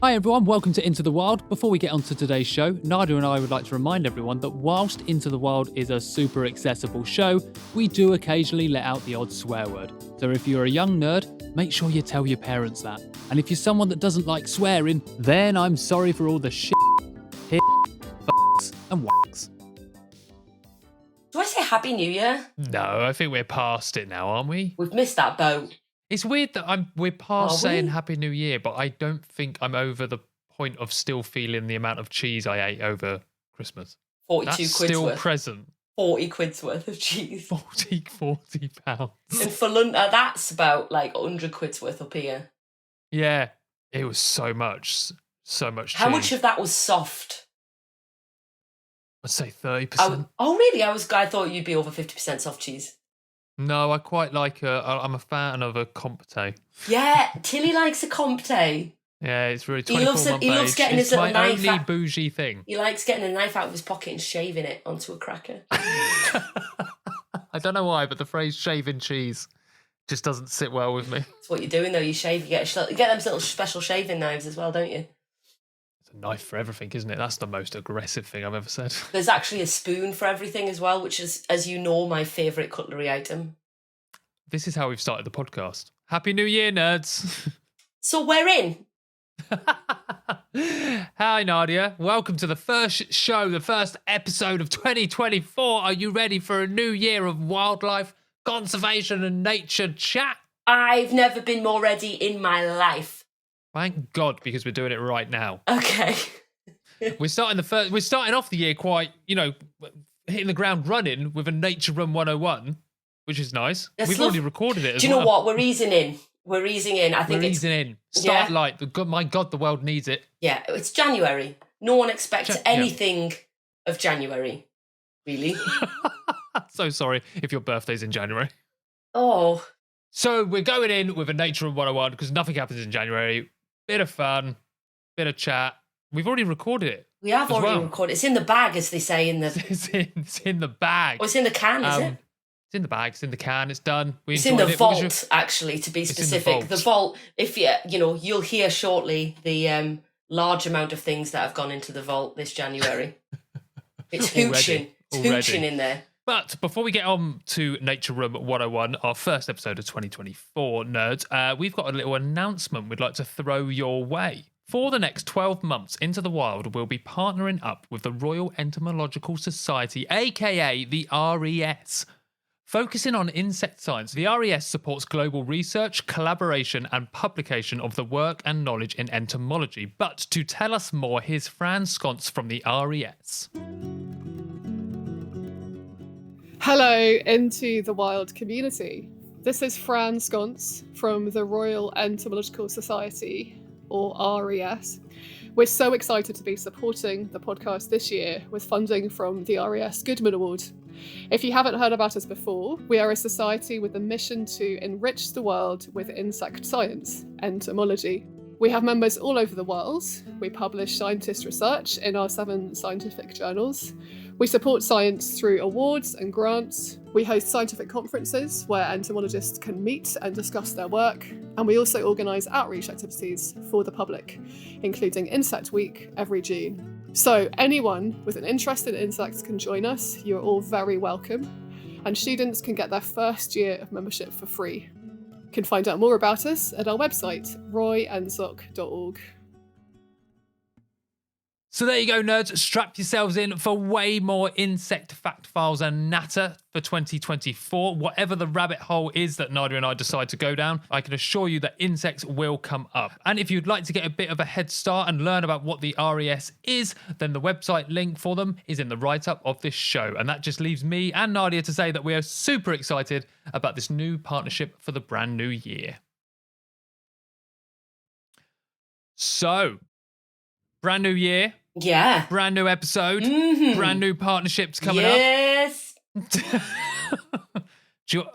Hi everyone, welcome to Into the Wild. Before we get on to today's show, Nadia and I would like to remind everyone that whilst Into the Wild is a super accessible show, we do occasionally let out the odd swear word. So if you're a young nerd, make sure you tell your parents that. And if you're someone that doesn't like swearing, then I'm sorry for all the shit, f***s and whacks. Do I say Happy New Year? No, I think we're past it now, aren't we? We've missed that boat. It's weird that we're past saying Happy New Year, but I don't think I'm over the point of still feeling the amount of cheese I ate over Christmas. 42 That's quid's still worth. present. 40 quid's worth of cheese. 40 pounds. And for London, that's about like 100 quid's worth up here. Yeah, it was so much cheese. How much of that was soft? I'd say 30%. Oh, really? I thought you'd be over 50% soft cheese. No, I quite like I'm a fan of a Comté. Yeah, Tilly likes a Comté. Yeah, it's really He loves getting his little knife It's my only out. bougie thing. He likes getting a knife out of his pocket and shaving it onto a cracker. I don't know why, but the phrase shaving cheese just doesn't sit well with me. That's what you're doing, though. You shave, you get them little special shaving knives as well, don't you? It's a knife for everything, isn't it? That's the most aggressive thing I've ever said. There's actually a spoon for everything as well, which is, as you know, my favourite cutlery item. This is how we've started the podcast. Happy New Year, nerds. So we're in. Hi, Nadia. Welcome to the first show, the first episode of 2024. Are you ready for a new year of wildlife, conservation and nature chat? I've never been more ready in my life. Thank God, because we're doing it right now. Okay. We're starting off the year quite, hitting the ground running with a Nature Run 101, which is nice. We've already recorded it as well. Do you know what? We're easing in. I think we're easing in. Start light. My God, the world needs it. Yeah, it's January. No one expects anything of January, really. So sorry if your birthday's in January. Oh. So we're going in with a Nature Run 101 because nothing happens in January. Bit of fun, bit of chat. We've already recorded it. We have already recorded. It's in the bag, as they say in the... It's in the bag. Oh, it's in the can, is it? It's in the bag, it's in the can, it's done. It's in the vault, actually, to be specific. The vault, if you'll hear shortly the large amount of things that have gone into the vault this January. It's hooching in there. But before we get on to Nature Room 101, our first episode of 2024, nerds, we've got a little announcement we'd like to throw your way. For the next 12 months, Into the Wild will be partnering up with the Royal Entomological Society, aka the RES. Focusing on insect science, the RES supports global research, collaboration and publication of the work and knowledge in entomology. But to tell us more, here's Fran Sconce from the RES. Hello, Into the Wild community. This is Fran Sconce from the Royal Entomological Society, or RES. We're so excited to be supporting the podcast this year with funding from the RES Goodman Award. If you haven't heard about us before, we are a society with a mission to enrich the world with insect science, entomology. We have members all over the world. We publish scientist research in our 7 scientific journals. We support science through awards and grants. We host scientific conferences where entomologists can meet and discuss their work. And we also organise outreach activities for the public, including Insect Week every June. So anyone with an interest in insects can join us. You're all very welcome. And students can get their first year of membership for free. You can find out more about us at our website, royensoc.org. So there you go, nerds. Strap yourselves in for way more insect fact files and natter for 2024. Whatever the rabbit hole is that Nadia and I decide to go down, I can assure you that insects will come up. And if you'd like to get a bit of a head start and learn about what the RES is, then the website link for them is in the write-up of this show. And that just leaves me and Nadia to say that we are super excited about this new partnership for the brand new year. So, brand new year. Yeah. Brand new episode. Mm-hmm. Brand new partnerships coming up. Yes.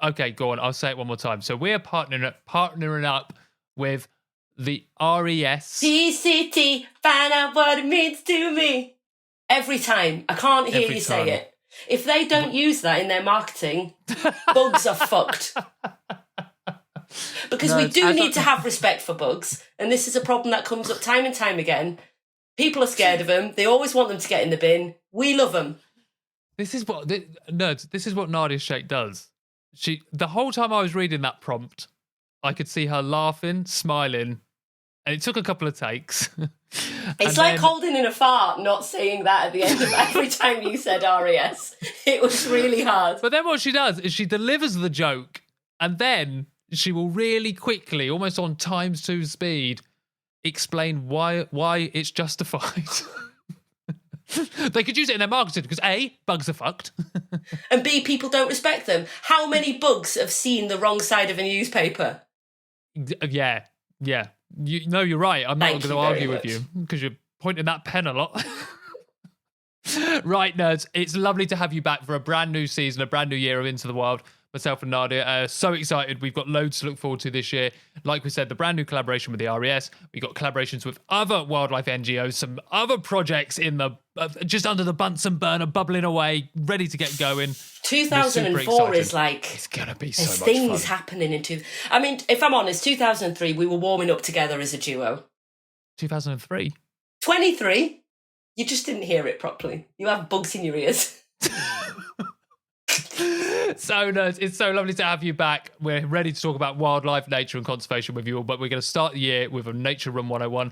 Okay, go on. I'll say it one more time. So we're partnering up with the RES. CCT, find out what it means to me. Every time. I can't hear you say it. If they don't use that in their marketing, bugs are fucked. Because we do need to have respect for bugs, and this is a problem that comes up time and time again. People are scared of them. They always want them to get in the bin. We love them. This is what Nadia Shake does. The whole time I was reading that prompt, I could see her laughing, smiling, and it took a couple of takes. It's like holding in a fart, not saying that at the end of every time you said RES. It was really hard. But then what she does is she delivers the joke, and then she will really quickly, almost on times 2 speed, explain why it's justified. They could use it in their marketing because A, bugs are fucked. And B, people don't respect them. How many bugs have seen the wrong side of a newspaper? Yeah. You're right. I'm not going to argue with you because you're pointing that pen a lot. Right, nerds. It's lovely to have you back for a brand new season, a brand new year of Into the Wild. Myself and Nadia are so excited. We've got loads to look forward to this year. Like we said, the brand new collaboration with the RES. We've got collaborations with other wildlife NGOs, some other projects in the just under the Bunsen burner, bubbling away, ready to get going. 2004 is like... It's going to be so much things fun. happening in... I mean, if I'm honest, 2003, we were warming up together as a duo. 2003? 23? You just didn't hear it properly. You have bugs in your ears. So, nerds, it's so lovely to have you back. We're ready to talk about wildlife, nature and conservation with you all, but we're going to start the year with a Nature Room 101.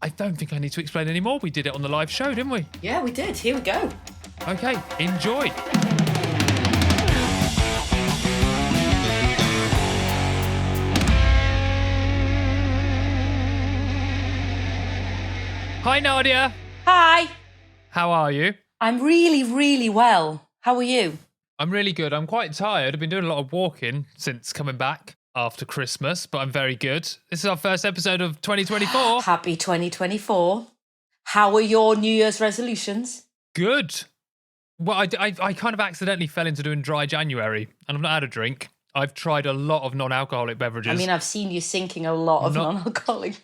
I don't think I need to explain any more. We did it on the live show, didn't we? Yeah, we did. Here we go. Okay, enjoy. Hi, Nadia. Hi. How are you? I'm really, really well. How are you? I'm really good. I'm quite tired. I've been doing a lot of walking since coming back after Christmas, but I'm very good. This is our first episode of 2024. Happy 2024. How are your New Year's resolutions? Good. Well, I kind of accidentally fell into doing dry January, and I've not had a drink. I've tried a lot of non-alcoholic beverages. I mean, I've seen you sinking a lot of non-alcoholic.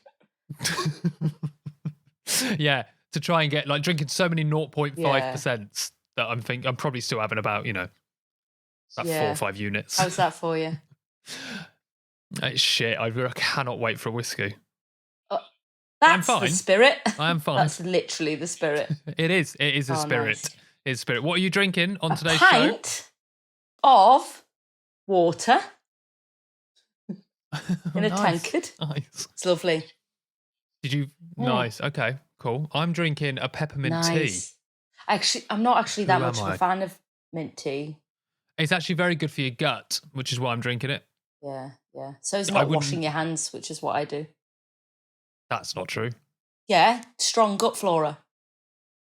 Yeah, to try and get, like, drinking so many 0.5% that I'm probably still having about, 4 or 5 units. How's that for you? It's shit. I cannot wait for a whiskey. That's I'm fine. The spirit. I am fine. That's literally the spirit. It is. It is a spirit. Nice. It's spirit. What are you drinking on today's show? A pint of water in a tankard. Nice. It's lovely. Did you? Yeah. Nice. Okay, cool. I'm drinking a peppermint tea. Actually, I'm not actually that much of a fan of mint tea. It's actually very good for your gut, which is why I'm drinking it. Yeah. So it's not washing your hands, which is what I do. That's not true. Yeah, strong gut flora.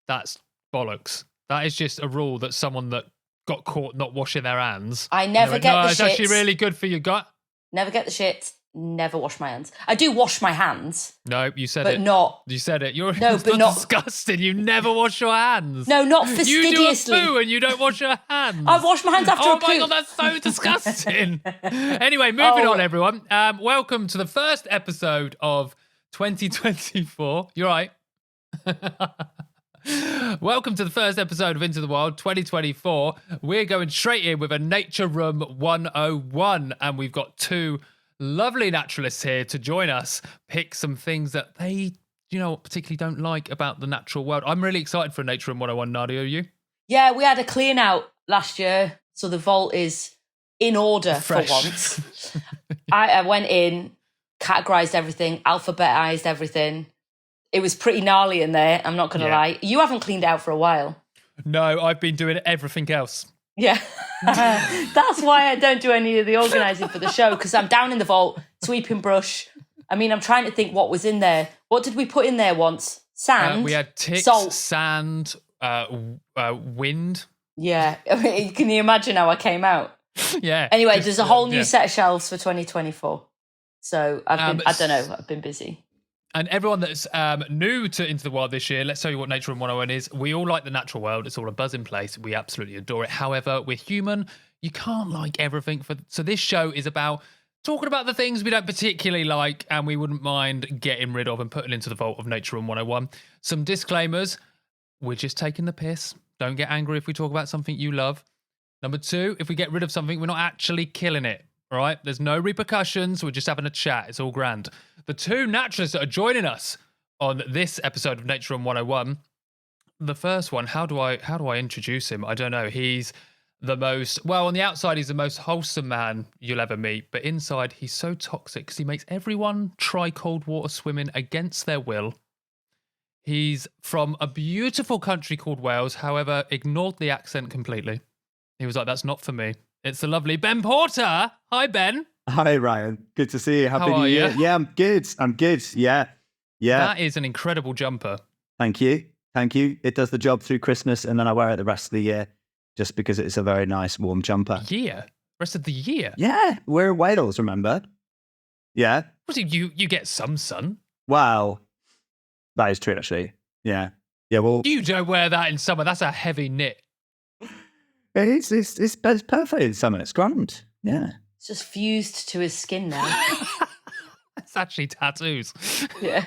That's bollocks. That is just a rule that someone that got caught not washing their hands. I never get the shits. It's actually really good for your gut. Never get the shits. Never wash my hands. I do wash my hands. No, you said but it. But not. You said it. You're no, but not disgusting. You never wash your hands. No, not fastidiously. You do a poo and you don't wash your hands. I wash my hands after a poo. Oh my God, that's so disgusting. Anyway, moving on, everyone. Welcome to the first episode of 2024. You're right. Welcome to the first episode of Into the Wild 2024. We're going straight in with a Nature Room 101, and we've got 2 lovely naturalists here to join us, pick some things that they, particularly don't like about the natural world. I'm really excited for Nature Room 101, Nadia, are you? Yeah, we had a clean out last year, so the vault is in order fresh. For once. I went in, categorised everything, alphabetized everything. It was pretty gnarly in there, I'm not going to lie. You haven't cleaned out for a while. No, I've been doing everything else. Yeah. That's why I don't do any of the organising for the show, because I'm down in the vault, sweeping brush. I mean, I'm trying to think what was in there. What did we put in there once? Sand? We had ticks, salt. Sand, wind. Yeah. I mean, can you imagine how I came out? Yeah. Anyway, there's a whole new set of shelves for 2024. So I've been busy. And everyone that's new to Into the Wild this year, let's tell you what Nature Room 101 is. We all like the natural world. It's all a buzzing place. We absolutely adore it. However, we're human. You can't like everything. So this show is about talking about the things we don't particularly like and we wouldn't mind getting rid of and putting into the vault of Nature Room 101. Some disclaimers. We're just taking the piss. Don't get angry if we talk about something you love. Number 2, if we get rid of something, we're not actually killing it. All right, there's no repercussions. We're just having a chat. It's all grand. The two naturalists that are joining us on this episode of Nature Room 101. The first one, how do I introduce him? I don't know. He's the most, well, on the outside, he's the most wholesome man you'll ever meet. But inside, he's so toxic because he makes everyone try cold water swimming against their will. He's from a beautiful country called Wales, however, ignored the accent completely. He was like, that's not for me. It's the lovely Ben Porter. Hi, Ben. Hi, Ryan. Good to see you. Happy New Year. You? Yeah, I'm good. Yeah. That is an incredible jumper. Thank you. It does the job through Christmas, and then I wear it the rest of the year just because it's a very nice, warm jumper. Rest of the year? Yeah, we're in Wales, remember? Yeah. You get some sun. Wow. That is true, actually. Yeah. Well, you don't wear that in summer. That's a heavy knit. It's perfect in summer. It's grand. Yeah. It's just fused to his skin now. It's actually tattoos. Yeah.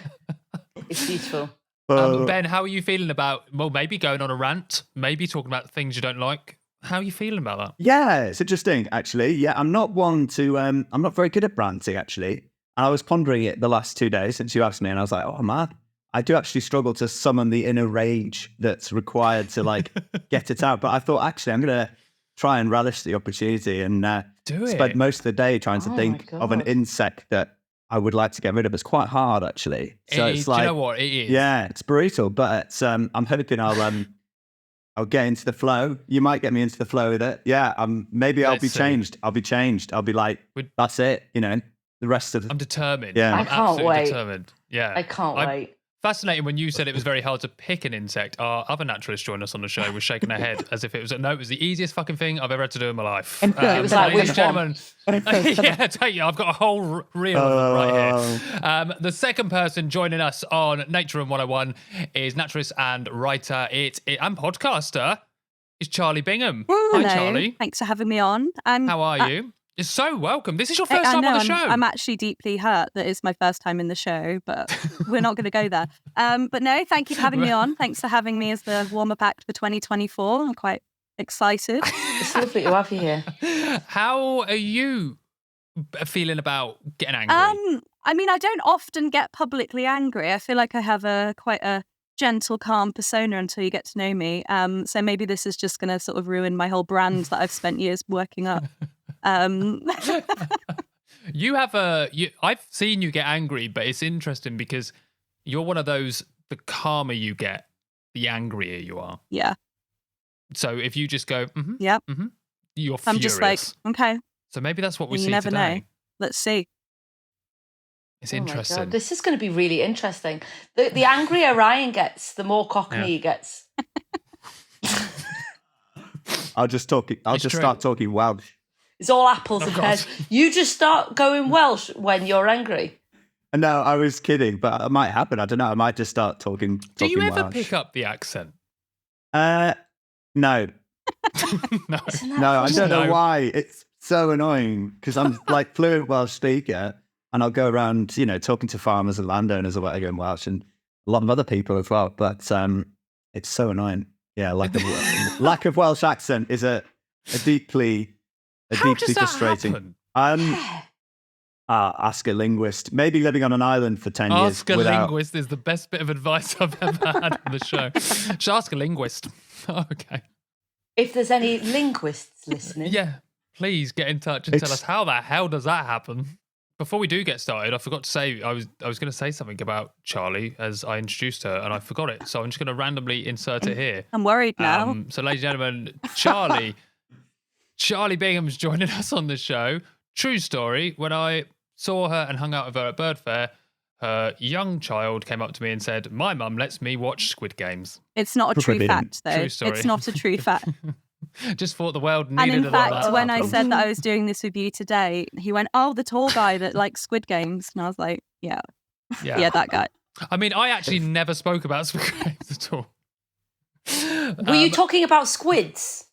It's beautiful. Ben, how are you feeling about, well, maybe going on a rant, maybe talking about things you don't like? How are you feeling about that? Yeah, it's interesting, actually. Yeah, I'm not very good at ranting, actually. And I was pondering it the last 2 days since you asked me, and I was like, oh, man, I do actually struggle to summon the inner rage that's required to get it out. But I thought, actually, I'm going to try and relish the opportunity and spend most of the day trying to think of an insect that I would like to get rid of. It's quite hard, actually. So it's like, do you know what? It is. Yeah, it's brutal, but it's, I'm hoping I'll get into the flow. You might get me into the flow with it. Yeah, maybe I'll be changed. I'll be changed. I'll be like, that's it, the rest of I'm determined. Yeah. I can't wait. Determined. Yeah. I can't wait. Fascinating when you said it was very hard to pick an insect. Our other naturalist joined us on the show was shaking her head as if it was the easiest fucking thing I've ever had to do in my life. It was like, ladies which and gentlemen, yeah, tell you, I've got a whole reel of them right here. The second person joining us on Nature Room 101 is naturalist and writer and podcaster. Is Charlie Bingham. Hello. Hi, Charlie. Thanks for having me on. And how are you? You're so welcome. This is your first time on the show. I'm actually deeply hurt that it's my first time in the show, but we're not going to go there. But no, thank you for having me on. Thanks for having me as the warm-up act for 2024. I'm quite excited. It's lovely to have you here. How are you feeling about getting angry? I mean, I don't often get publicly angry. I feel like I have quite a gentle, calm persona until you get to know me. So maybe this is just going to sort of ruin my whole brand that I've spent years working up. You have I've seen you get angry, but it's interesting because you're one of those, the calmer you get, the angrier you are. Yeah. So if you just go, you're furious. I'm just like, okay. So maybe that's what we see today. You never know. Let's see. It's interesting. God, this is going to be really interesting. The angrier Ryan gets, the more cockney he gets. I'll just start talking Welsh. It's all apples and pears. You just start going Welsh when you're angry. No, I was kidding, but it might happen. I don't know. I might just start talking Do you ever Welsh. pick up the accent? No. No. I don't know why. It's so annoying because I'm like fluent Welsh speaker and I'll go around, talking to farmers and landowners or whatever in Welsh and a lot of other people as well. But it's so annoying. Yeah, lack of Welsh accent is a deeply frustrating. Ask a linguist. Maybe living on an island for 10 years. Ask a linguist is the best bit of advice I've ever had on the show. Just ask a linguist. Okay. If there's any linguists listening. Yeah, please get in touch and tell us how the hell does that happen? Before we do get started, I forgot to say, I was going to say something about Charlie as I introduced her and I forgot it. So I'm just going to randomly insert it here. I'm worried now. So ladies and gentlemen, Charlie Bingham's joining us on the show. True story. When I saw her and hung out with her at Bird Fair, her young child came up to me and said, my mum lets me watch Squid Games. It's not a true fact, though. True story. It's not a true fact. Just thought the world needed And in fact, that when I said that I was doing this with you today, he went, oh, the tall guy that likes Squid Games. And I was like, yeah, that guy. I mean, I actually never spoke about Squid Games at all. Were you talking about squids?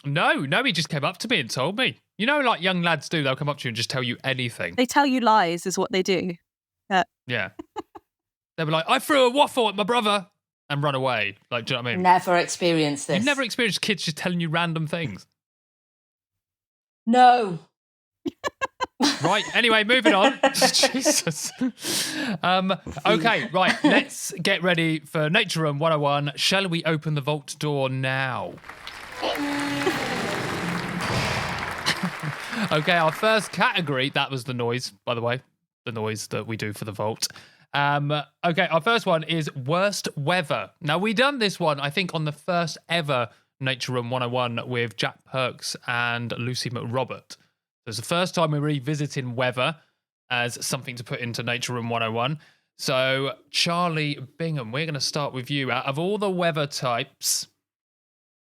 No, he just came up to me and told me. Like young lads do, they'll come up to you and just tell you anything. They tell you lies is what they do. Yeah. They'll be like, I threw a waffle at my brother and run away. Like, do you know what I mean? Never experienced this. You've never experienced kids just telling you random things? No. Right. Anyway, moving on. Jesus. Okay. Right. Let's get ready for Nature Room 101. Shall we open the vault door now? Okay. Our first category. That was the noise, by the way. The noise that we do for the vault. Okay. Our first one is worst weather. Now, we done this one, I think, on the first ever Nature Room 101 with Jack Perks and Lucy McRobert. It's the first time we're revisiting weather as something to put into Nature Room 101. So, Charlie Bingham, we're going to start with you. Out of all the weather types,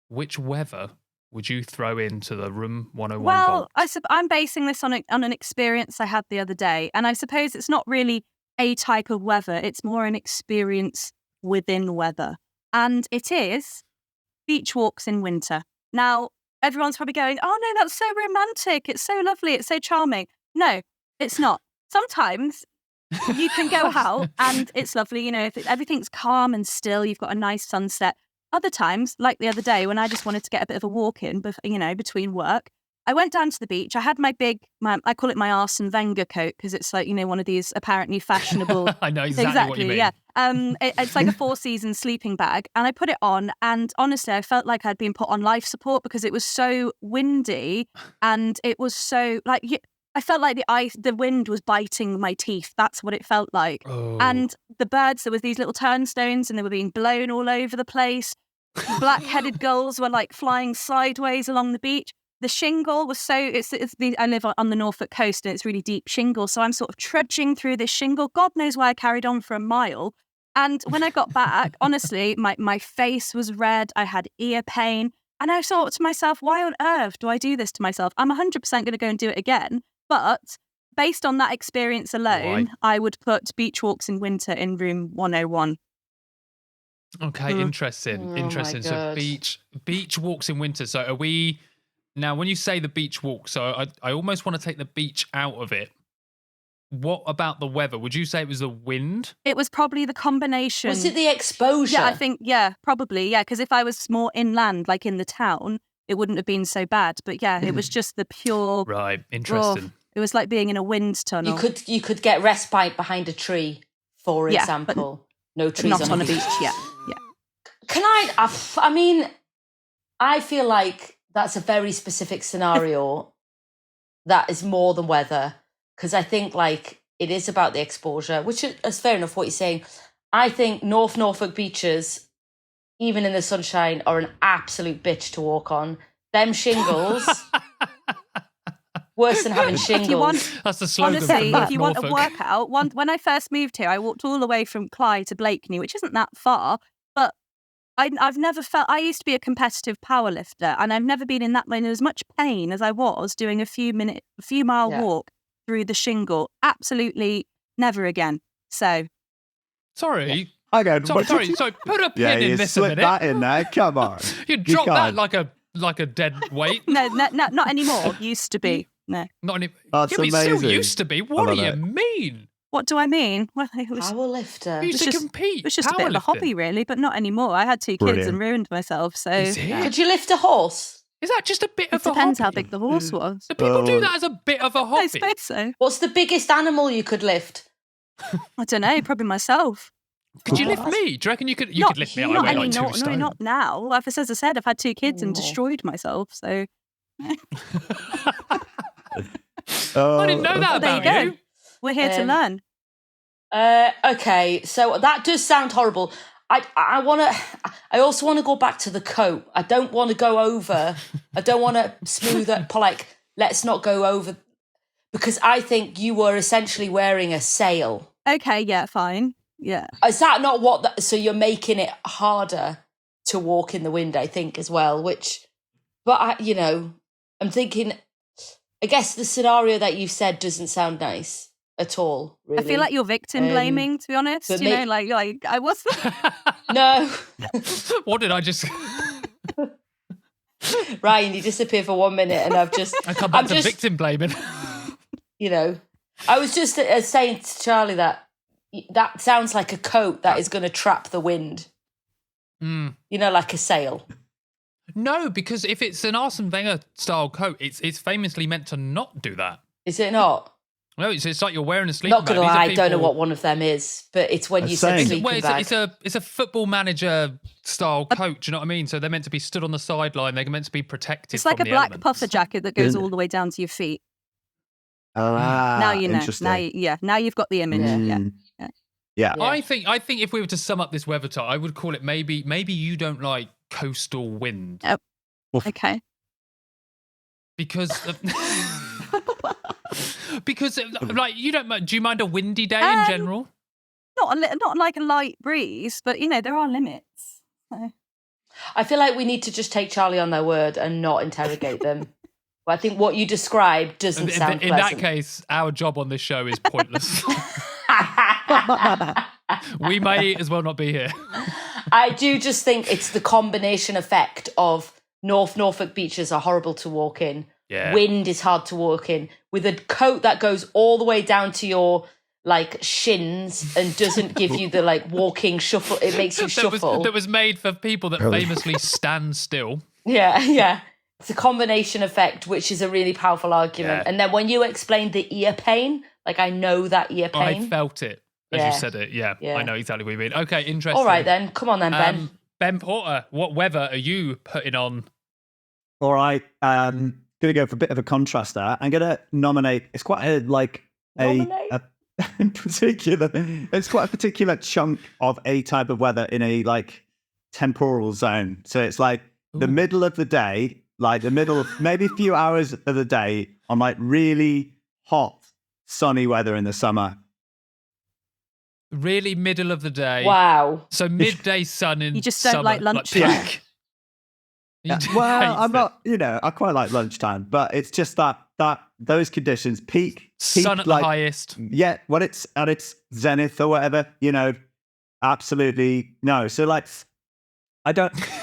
which weather would you throw into the Room 101 Well, vault? I'm basing this on an experience I had the other day. And I suppose it's not really a type of weather. It's more an experience within weather. And it is beach walks in winter. Now, everyone's probably going, oh no, that's so romantic. It's so lovely. It's so charming. No, it's not. Sometimes you can go out and it's lovely. You know, if everything's calm and still, you've got a nice sunset. Other times, like the other day when I just wanted to get a bit of a walk in, you know, between work, I went down to the beach. I had my I call it my Arsene Wenger coat because it's like, you know, one of these apparently fashionable. I know exactly what you mean. Yeah. It's like a 4-season sleeping bag. And I put it on. And honestly, I felt like I'd been put on life support because it was so windy. And it was so like, I felt like the wind was biting my teeth. That's what it felt like. Oh. And the birds, there was these little turnstones and they were being blown all over the place. Black-headed gulls were like flying sideways along the beach. The shingle was I live on the Norfolk coast and it's really deep shingle. So I'm sort of trudging through this shingle. God knows why I carried on for a mile. And when I got back, honestly, my face was red. I had ear pain. And I thought to myself, why on earth do I do this to myself? I'm 100% going to go and do it again. But based on that experience alone, I would put beach walks in winter in Room 101. Okay, interesting. Interesting. So beach walks in winter. So are we... Now, when you say the beach walk, so I almost want to take the beach out of it. What about the weather? Would you say it was the wind? It was probably the combination. Was it the exposure? Yeah, I think, probably, yeah. Because if I was more inland, like in the town, it wouldn't have been so bad. But yeah, it was just the pure... Right, interesting. It was like being in a wind tunnel. You could get respite behind a tree, for example. No trees not on a beach. Yeah. Can I mean, I feel like that's a very specific scenario that is more than weather, because I think like it is about the exposure, which is fair enough what you're saying. I think North Norfolk beaches, even in the sunshine, are an absolute bitch to walk on. Them shingles, worse than having shingles. That's the slogan. Honestly, for if you Norfolk. want a workout, when I first moved here, I walked all the way from Clyde to Blakeney, which isn't that far, but I've never felt... I used to be a competitive powerlifter, and I've never been in as much pain as I was doing a few mile walk through the shingle. Absolutely never again. So... Sorry. Sorry, so put a pin in this a minute. That in there. Come on. You drop that like a dead weight. No, not anymore. Used to be. No. Not any. That's It amazing. still used to be. What do you mean? What do I mean? Well, it was... Powerlifter. You used to compete. It was just a bit of a hobby, really, but not anymore. I had 2 kids and ruined myself, so... Is it? Could you lift a horse? Is that just a bit of a hobby? Depends how big the horse was. Do people do that as a bit of a hobby? I suppose so. What's the biggest animal you could lift? I don't know, probably myself. Could you lift me? Do you reckon you could lift me? I Not weigh like 2 stone. not now. As I said, I've had 2 kids and destroyed myself, so... I didn't know that there about you go. We're here to learn. Okay, so that does sound horrible. I also want to go back to the coat. I don't want to go over. I don't want to smooth it. Like, let's not go over, because I think you were essentially wearing a sail. Okay, yeah, fine. Yeah. Is that not what? So you're making it harder to walk in the wind, I think, as well. But I'm thinking. I guess the scenario that you've said doesn't sound nice at all. Really. I feel like you're victim blaming, to be honest. Like I was. No. What did I just? Ryan, you disappear for 1 minute, and I come back to victim blaming. I was just saying to Charlie that sounds like a coat that is going to trap the wind. Like a sail. No, because if it's an Arsene Wenger style coat, it's famously meant to not do that. Is it not? No, it's like you're wearing a sleeping Not bag. gonna lie, I These are don't know people- what one of them is, but it's when you said Same. sleeping bag. It's a football manager style coat. Do you know what I mean? So they're meant to be stood on the sideline. They're meant to be protected. It's like from a the black elements. puffer jacket that goes all the way down to your feet. Ah, Now you know. interesting. Now you've got the image. Yeah. Mm. Yeah. Yeah. Yeah. I think if we were to sum up this weather type, I would call it maybe you don't like coastal wind Okay. because because like you don't. Do you mind a windy day in general? Not like a light breeze, but there are limits. So. I feel like we need to just take Charlie on their word and not interrogate them. But I think what you described doesn't sound In pleasant. that case, our job on this show is pointless. We may as well not be here. I do just think it's the combination effect of Norfolk beaches are horrible to walk in. Yeah. Wind is hard to walk in. With a coat that goes all the way down to your shins and doesn't give you the walking shuffle. It makes you shuffle. That was made for people that famously stand still. Yeah. It's a combination effect, which is a really powerful argument. Yeah. And then when you explained the ear pain, I know that ear pain. I felt it as Yeah. you said it. Yeah, Yeah. I know exactly what you mean. Okay, interesting. All right then, come on then, Ben. Ben Porter, what weather are you putting on? All right. Going to go for a bit of a contrast there. I'm going to nominate. It's quite Nominate? a in particular. It's quite a particular chunk of a type of weather in a temporal zone. So it's the middle of the day, the middle, maybe a few hours of the day on really hot, sunny weather in the summer. Really middle of the day. Wow. So midday sun in You just don't summer, like lunchtime. peak. Yeah. You Well, hate I'm it. not. I quite like lunchtime, but it's just that those conditions peak Sun at the highest. Yeah, when it's at its zenith or whatever, absolutely no. So I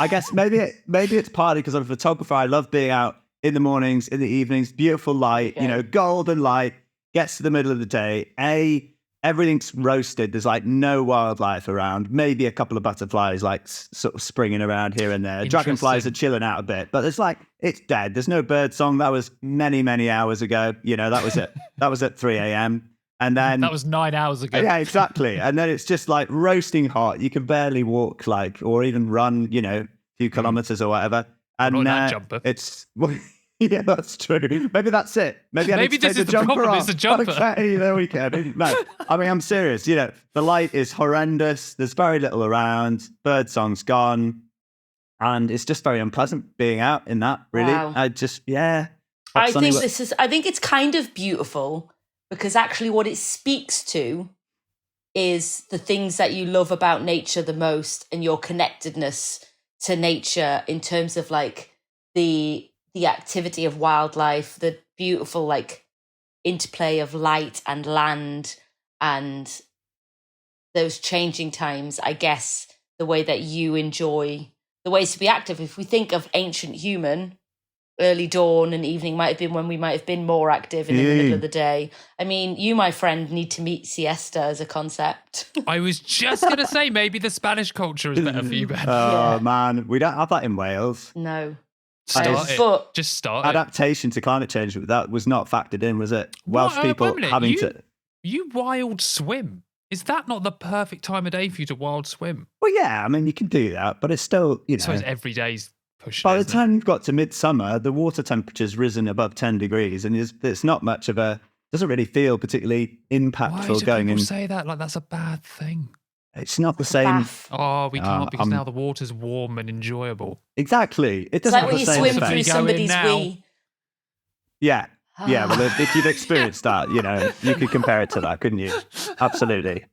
guess maybe it's partly because I'm a photographer. I love being out in the mornings, in the evenings, beautiful light, golden light. Gets to the middle of the day. Everything's roasted. There's no wildlife around. Maybe a couple of butterflies sort of springing around here and there. Dragonflies are chilling out a bit, but it's it's dead. There's no bird song. That was many, many hours ago. That was it. That was at 3 a.m. And then That was 9 hours ago. yeah, exactly. And then it's just roasting hot. You can barely walk or even run, a few kilometers or whatever. And not that jumper. It's yeah, that's true. Maybe that's it. Maybe I need to this take is the the jumper problem, off. it's a jumper. Okay, there we go. No, I mean, I'm serious. The light is horrendous. There's very little around. Bird song's gone. And it's just very unpleasant being out in that, really. Wow. I think it's kind of beautiful because actually what it speaks to is the things that you love about nature the most and your connectedness to nature in terms of the activity of wildlife, the beautiful interplay of light and land and those changing times. I guess the way that you enjoy the ways to be active. If we think of ancient human, early dawn and evening might have been when we might have been more active and in the middle of the day. I mean, you, my friend, need to meet siesta as a concept. I was just going to say maybe the Spanish culture is better for you, Ben. Oh, man. We don't have that in Wales. No. Start it. But Just start it. Adaptation to climate change, that was not factored in, was it? Welsh What? people Wait a minute, having you- to... You wild swim. Is that not the perfect time of day for you to wild swim? Well, yeah, I mean, you can do that, but it's still, I suppose every day's pushing. by the isn't it? time you've got to midsummer, the water temperature's risen above 10 degrees, and it's not much of a... doesn't really feel particularly Why impactful do going people in. say that? Like that's a bad thing. It's not the same... bath. Oh, we can't because I'm- now the water's warm and enjoyable. Exactly. It It's doesn't like have when the you same swim effect. through Go in somebody's now. wee. Yeah. Yeah, well, if you've experienced that, you could compare it to that, couldn't you? Absolutely.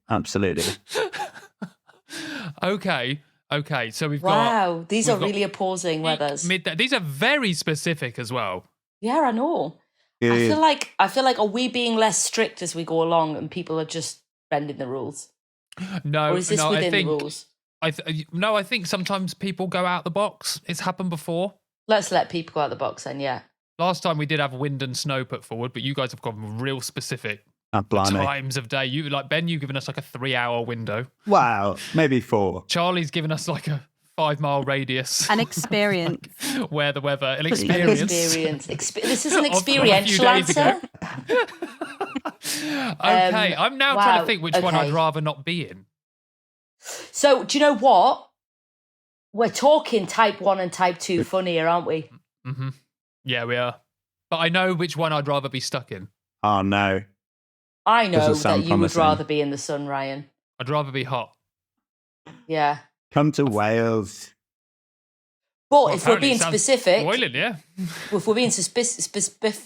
Okay. So we've got Wow, these are we've got really opposing weathers. midday. These are very specific as well. Yeah, I know. Yeah, I feel like are we being less strict as we go along and people are just bending the rules? No, Or is this no, within I think the rules? I think sometimes people go out the box. It's happened before. Let's let people go out the box then, yeah. Last time we did have wind and snow put forward, but you guys have gone real specific blimey. times of day. You Ben, you've given us like a 3-hour window. Wow, maybe 4. Charlie's given us like a 5-mile radius. An experience. Where the weather, an This experience. is an Of a few experiential days answer. Okay, I'm now trying to think which one I'd rather not be in. So, do you know what? We're talking type 1 and type 2 funny here, aren't we? Mm-hmm. Yeah, we are. But I know which one I'd rather be stuck in. Oh, no. I know that you would rather be in the sun, Ryan. I'd rather be hot. Yeah. Come to Wales. But if we're being specific... Boiling, yeah. If we're being specific...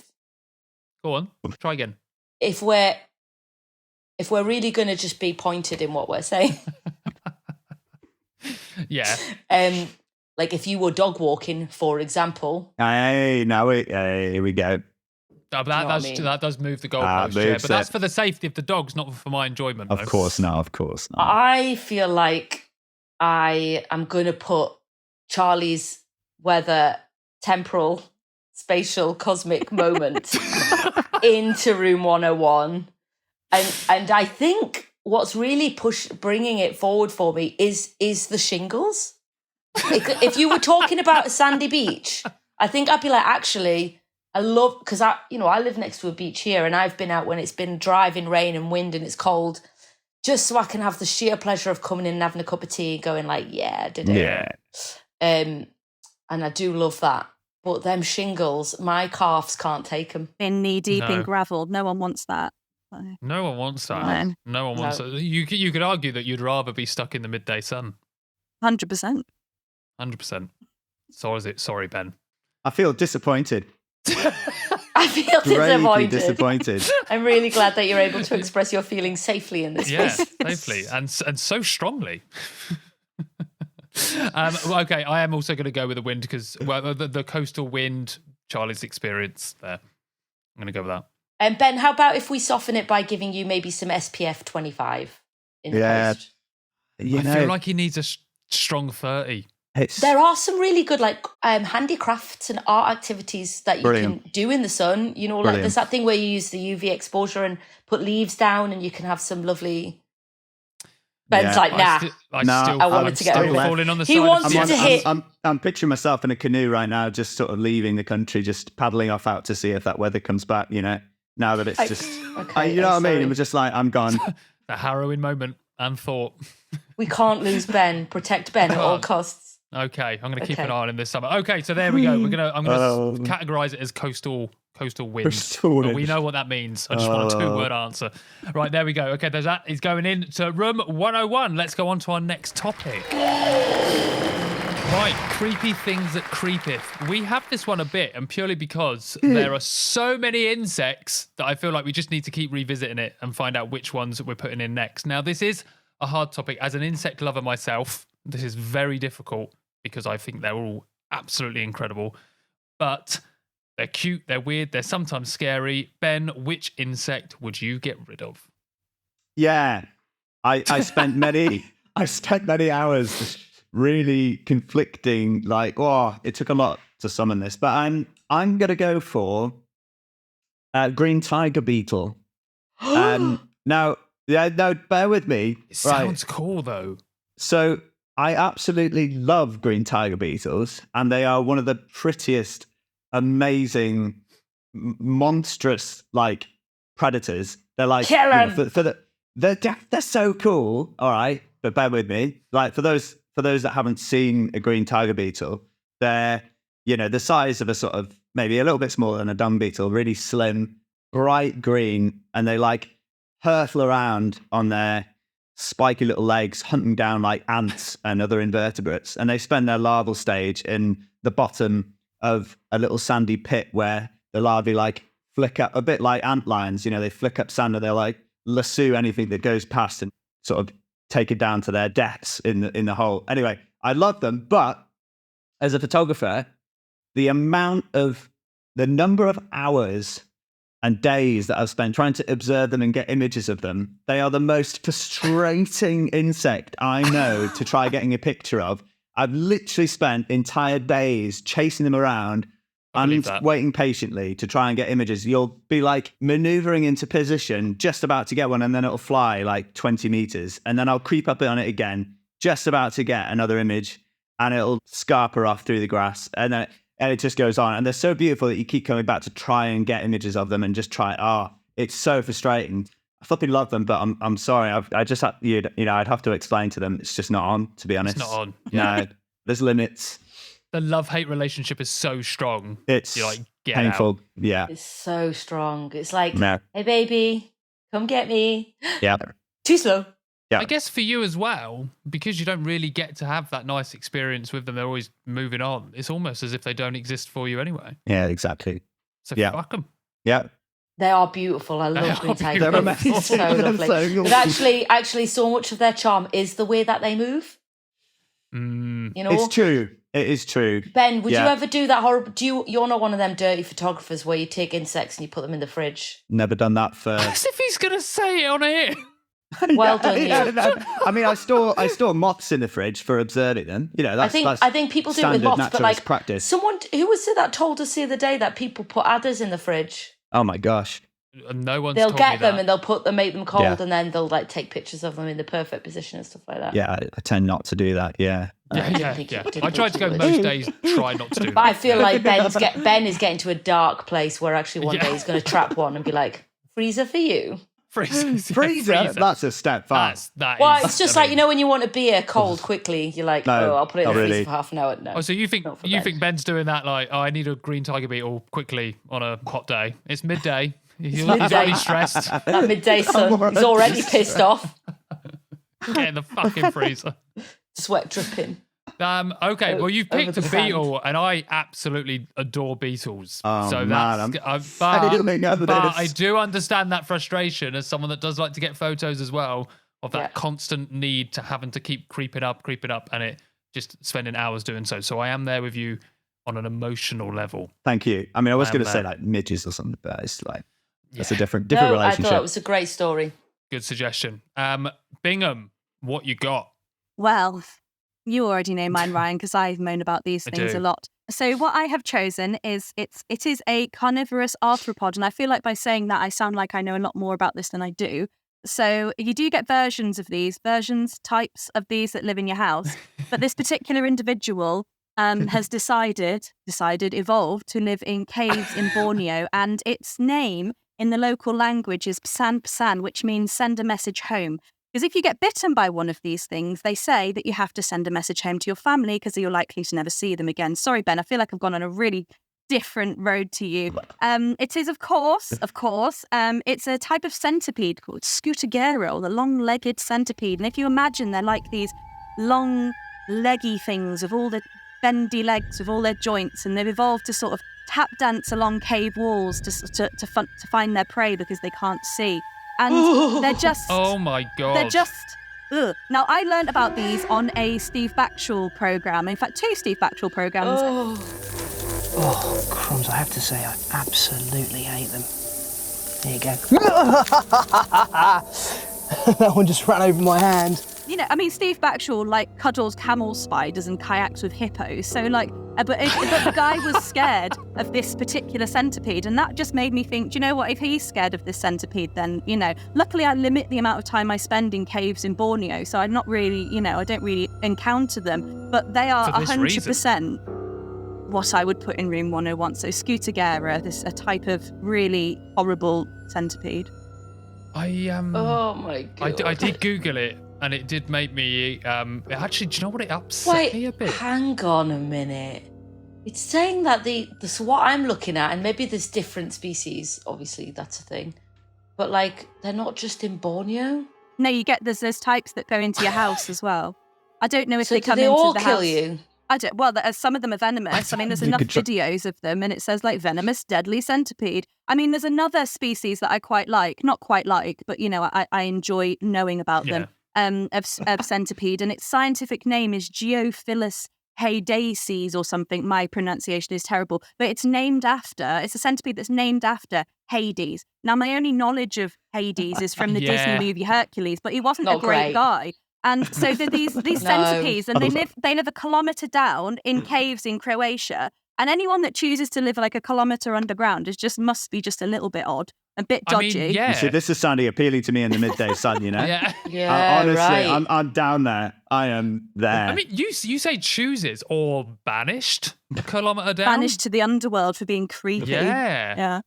Go on, try again. If we're really going to just be pointed in what we're saying... Yeah. Like if you were dog walking, for example. Hey, here we go. That does move the goalpost, yeah. But that's for the safety of the dogs, not for my enjoyment. Of course not. I feel like I am going to put Charlie's weather, temporal, spatial, cosmic moment into room 101. And I think what's really bringing it forward for me is the shingles. If you were talking about a sandy beach, I think I'd be like, actually, I love, because I live next to a beach here, and I've been out when it's been driving rain and wind and it's cold, just so I can have the sheer pleasure of coming in and having a cup of tea and going like, yeah, I did it. Yeah. And I do love that. But them shingles, my calves can't take them. Been knee deep in gravel. No one wants that. No one wants that. No one wants it. You could argue that you'd rather be stuck in the midday sun. 100%. 100%. Sorry, Ben. I feel disappointed. I feel disappointed. I'm really glad that you're able to express your feelings safely in this space. Yeah, safely and so strongly. Okay, I am also going to go with the wind because the coastal wind, Charlie's experience there. I'm going to go with that. And Ben, how about if we soften it by giving you maybe some SPF 25 in the post? I feel like he needs a strong 30. There are some really good handicrafts and art activities that you can do in the sun. You know, like there's that thing where you use the UV exposure and put leaves down, and you can have some lovely. Ben's like, nah. I wanted to get rid of it. He wanted to hit. I'm picturing myself in a canoe right now, just sort of leaving the country, just paddling off out to see if that weather comes back. You know, now that it's just, you know what I mean? It was just like, I'm gone. A harrowing moment and thought. We can't lose Ben. Protect Ben at all costs. Okay, I'm going to keep an eye on him this summer. Okay, so there we go. I'm going to categorize it as coastal wind. But we know what that means. I just want a 2-word answer. Right, there we go. Okay, there's that. He's going into room 101. Let's go on to our next topic. Right, creepy things that creepith. We have this one a bit, and purely because there are so many insects that I feel like we just need to keep revisiting it and find out which ones that we're putting in next. Now, this is a hard topic. As an insect lover myself, this is very difficult because I think they're all absolutely incredible. But they're cute, they're weird, they're sometimes scary. Ben, which insect would you get rid of? Yeah, I spent many hours really conflicting. Like, it took a lot to summon this, but I'm gonna go for green tiger beetle. Now, bear with me. It sounds cool though. So I absolutely love green tiger beetles, and they are one of the prettiest, amazing, monstrous predators. They're like they're so cool. All right, but bear with me. Like for those that haven't seen a green tiger beetle, they're the size of a sort of maybe a little bit smaller than a dung beetle, really slim, bright green, and they hurtle around on their spiky little legs, hunting down ants and other invertebrates. And they spend their larval stage in the bottom of a little sandy pit where the larvae flick up, a bit like ant lions. They flick up sand and they'll lasso anything that goes past and sort of take it down to their deaths in the hole. Anyway, I love them, but as a photographer, the number of hours and days that I've spent trying to observe them and get images of them, they are the most frustrating insect I know to try getting a picture of. I've literally spent entire days chasing them around and waiting patiently to try and get images. You'll be maneuvering into position, just about to get one, and then it'll fly 20 meters. And then I'll creep up on it again, just about to get another image, and it'll scarper off through the grass. And it just goes on. And they're so beautiful that you keep coming back to try and get images of them and just try. It's so frustrating. I flipping love them, but I'm sorry. I just have, I'd have to explain to them. It's just not on, to be honest. It's not on. No, there's limits. The love-hate relationship is so strong. It's You're like, get painful. out. Yeah. It's so strong. It's like, No. hey, baby, come get me. Yeah. Too slow. Yeah. I guess for you as well, because you don't really get to have that nice experience with them, they're always moving on. It's almost as if they don't exist for you anyway. Yeah, exactly. So Yeah. fuck them. Yeah. They are beautiful. I love green tigers. They're amazing. So lovely. So But actually, so much of their charm is the way that they move. Mm. You know, It's true. It is true. Ben, would you Yeah. ever do that horrible? You're not one of them dirty photographers where you take insects and you put them in the fridge. Never done that for. As if he's going to say it on here. Well done, you. No. I mean, I store moths in the fridge for observing them. That's I think people do it with standard moths, but naturalist like practice. someone who was it that told us the other day that people put adders in the fridge. Oh my gosh. No one's They'll told get me them that. and they'll make them cold, Yeah. and then they'll like take pictures of them in the perfect position and stuff like that. Yeah, I tend not to do that. Yeah. Yeah. think I you tried to go would. most days, try not to do But that. I feel like Ben is getting to a dark place where actually one Yeah. day he's going to trap one and be like, freezer for you. Freezer. That's a step fast. Well, it's just like, when you want a beer cold quickly, you're like, No, I'll put it in not the freezer really. for half an hour. No. Oh, so you think Not for Ben. Ben's doing that like, I need a green tiger beetle quickly on a hot day. It's midday. He's midday. already stressed. That midday sun, he's already pissed off. Get in the fucking freezer. Sweat dripping. Okay, well, you've Over picked a the sand. beetle, and I absolutely adore beetles. Oh, so man, that's failing at but this. I do understand that frustration as someone that does like to get photos as well of that Yeah. constant need to having to keep creeping up, and it just spending hours doing so. So I am there with you on an emotional level. Thank you. I mean, I was going to say there. like midges or something, but it's like that's Yeah. a different No, I relationship. thought it was a great story. Good suggestion. Bingham, what you got? Well, you already know mine, Ryan, because I moan about these I things do. a lot. So what I have chosen is it is a carnivorous arthropod, and I feel like by saying that I sound like I know a lot more about this than I do. So you do get types of these that live in your house, but this particular individual has evolved to live in caves in Borneo, and its name in the local language is Psan Psan, which means send a message home. Because if you get bitten by one of these things, they say that you have to send a message home to your family because you're likely to never see them again. Sorry, Ben, I feel like I've gone on a really different road to you. It is, of course, it's a type of centipede called Scutagera, the long-legged centipede. And if you imagine they're like these long, leggy things with all the bendy legs, with all their joints, and they've evolved to sort of tap dance along cave walls to find their prey because they can't see. And they're just... Oh my God. They're just... Ugh. Now, I learned about these on a Steve Backshall programme. In fact, 2 Steve Backshall programmes. Oh, crumbs, I have to say, I absolutely hate them. There you go. That one just ran over my hand. Steve Backshall, cuddles camel spiders and kayaks with hippos. So, but the guy was scared of this particular centipede. And that just made me think, do you know what? If he's scared of this centipede, then, luckily I limit the amount of time I spend in caves in Borneo. So I'm not really, I don't really encounter them. But they are For this 100% what I would put in room 101. So Scutagera, a type of really horrible centipede. Oh my God. I did Google it, and it did make me. Actually, do you know what? It upset me a bit. Hang on a minute. It's saying that so what I'm looking at, and maybe there's different species, obviously that's a thing, but they're not just in Borneo. No, there's types that go into your house as well. I don't know if So they do come they into all the kill house. you? I don't. Well, some of them are venomous. There's enough videos of them, and it says venomous, deadly centipede. There's another species that I quite like, not quite like, but I enjoy knowing about them. Of centipede, and its scientific name is Geophilus haidaces or something. My pronunciation is terrible, but it's a centipede that's named after Hades. Now, my only knowledge of Hades is from the Disney movie Hercules, but he wasn't Not a great great. guy. And so these centipedes, and they live a kilometre down in caves in Croatia. And anyone that chooses to live a kilometre underground must be just a little bit odd, a bit dodgy. You see, this is sounding appealing to me in the midday sun, Yeah. Yeah, honestly, right. I'm down there. I am there. You say chooses or banished a kilometre down? Banished to the underworld for being creepy. Yeah. Yeah.